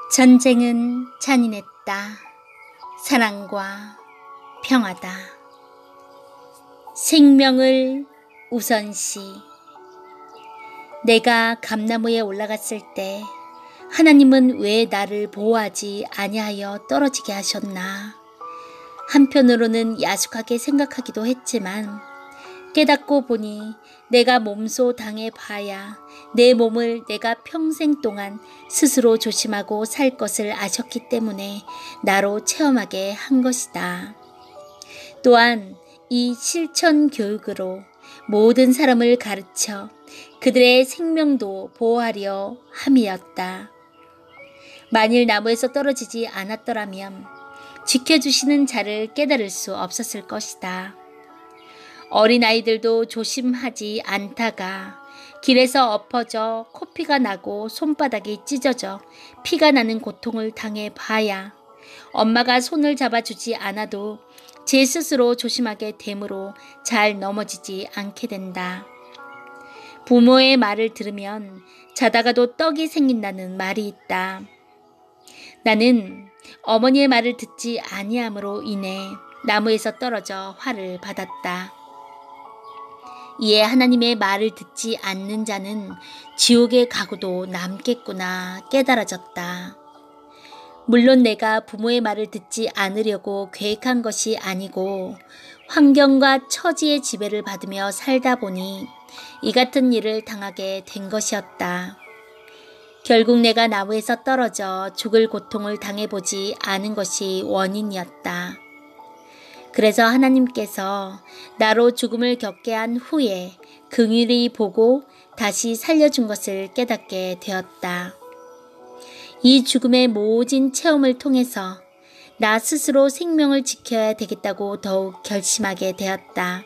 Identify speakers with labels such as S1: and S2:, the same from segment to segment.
S1: 전쟁은 잔인했다. 사랑과 평화다. 생명을 우선시. 내가 감나무에 올라갔을 때 하나님은 왜 나를 보호하지 아니하여 떨어지게 하셨나. 한편으로는 야속하게 생각하기도 했지만 깨닫고 보니 내가 몸소 당해봐야 내 몸을 내가 평생 동안 스스로 조심하고 살 것을 아셨기 때문에 나로 체험하게 한 것이다. 또한 이 실천 교육으로 모든 사람을 가르쳐 그들의 생명도 보호하려 함이었다. 만일 나무에서 떨어지지 않았더라면 지켜주시는 자를 깨달을 수 없었을 것이다. 어린아이들도 조심하지 않다가 길에서 엎어져 코피가 나고 손바닥이 찢어져 피가 나는 고통을 당해봐야 엄마가 손을 잡아주지 않아도 제 스스로 조심하게 되므로 잘 넘어지지 않게 된다. 부모의 말을 들으면 자다가도 떡이 생긴다는 말이 있다. 나는 어머니의 말을 듣지 아니함으로 인해 나무에서 떨어져 화를 받았다. 이에 하나님의 말을 듣지 않는 자는 지옥에 가고도 남겠구나 깨달아졌다. 물론 내가 부모의 말을 듣지 않으려고 계획한 것이 아니고 환경과 처지의 지배를 받으며 살다 보니 이 같은 일을 당하게 된 것이었다. 결국 내가 나무에서 떨어져 죽을 고통을 당해보지 않은 것이 원인이었다. 그래서 하나님께서 나로 죽음을 겪게 한 후에 긍휼히 보고 다시 살려준 것을 깨닫게 되었다. 이 죽음의 모진 체험을 통해서 나 스스로 생명을 지켜야 되겠다고 더욱 결심하게 되었다.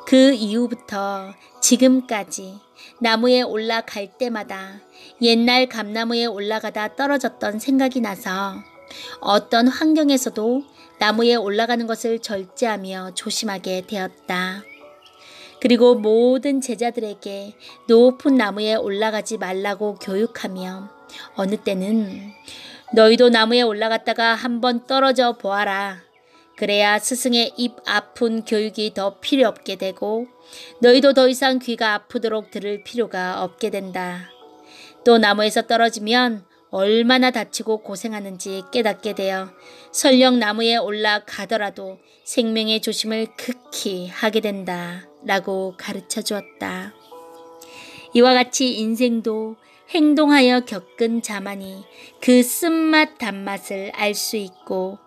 S1: 그 이후부터 지금까지 나무에 올라갈 때마다 옛날 감나무에 올라가다 떨어졌던 생각이 나서 어떤 환경에서도 나무에 올라가는 것을 절제하며 조심하게 되었다. 그리고 모든 제자들에게 높은 나무에 올라가지 말라고 교육하며 어느 때는 너희도 나무에 올라갔다가 한번 떨어져 보아라. 그래야 스승의 입 아픈 교육이 더 필요 없게 되고 너희도 더 이상 귀가 아프도록 들을 필요가 없게 된다. 또 나무에서 떨어지면 얼마나 다치고 고생하는지 깨닫게 되어 설령 나무에 올라가더라도 생명의 조심을 극히 하게 된다 라고 가르쳐 주었다. 이와 같이 인생도 행동하여 겪은 자만이 그 쓴맛 단맛을 알 수 있고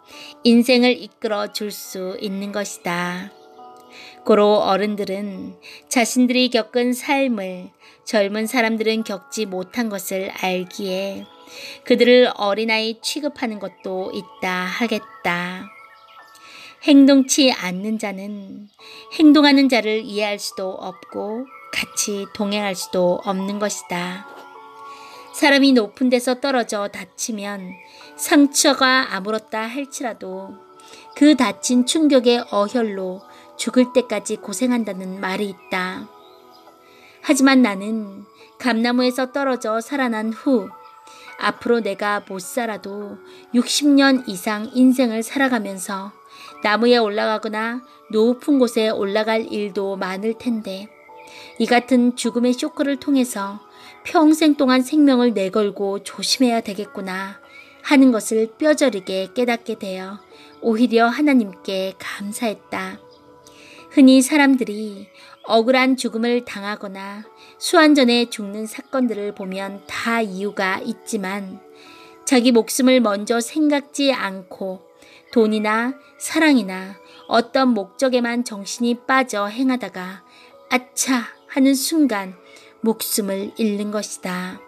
S1: 인생을 이끌어 줄 수 있는 것이다. 고로 어른들은 자신들이 겪은 삶을 젊은 사람들은 겪지 못한 것을 알기에 그들을 어린아이 취급하는 것도 있다 하겠다. 행동치 않는 자는 행동하는 자를 이해할 수도 없고 같이 동행할 수도 없는 것이다. 사람이 높은 데서 떨어져 다치면 상처가 아물었다 할지라도 그 다친 충격의 어혈로 죽을 때까지 고생한다는 말이 있다. 하지만 나는 감나무에서 떨어져 살아난 후 앞으로 내가 못 살아도 60년 이상 인생을 살아가면서 나무에 올라가거나 높은 곳에 올라갈 일도 많을 텐데 이 같은 죽음의 쇼크를 통해서 평생 동안 생명을 내걸고 조심해야 되겠구나 하는 것을 뼈저리게 깨닫게 되어 오히려 하나님께 감사했다. 흔히 사람들이 억울한 죽음을 당하거나 수환전에 죽는 사건들을 보면 다 이유가 있지만 자기 목숨을 먼저 생각지 않고 돈이나 사랑이나 어떤 목적에만 정신이 빠져 행하다가 아차 하는 순간 목숨을 잃는 것이다.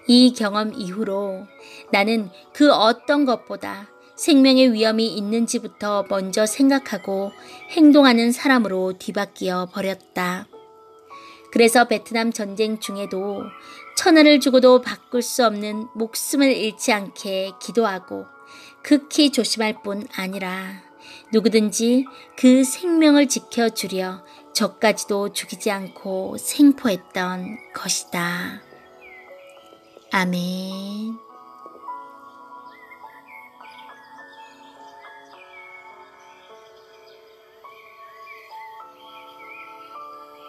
S1: 이 경험 이후로 나는 그 어떤 것보다 생명의 위험이 있는지부터 먼저 생각하고 행동하는 사람으로 뒤바뀌어 버렸다. 그래서 베트남 전쟁 중에도 천하를 주고도 바꿀 수 없는 목숨을 잃지 않게 기도하고 극히 조심할 뿐 아니라 누구든지 그 생명을 지켜주려 저까지도 죽이지 않고 생포했던 것이다. 아멘.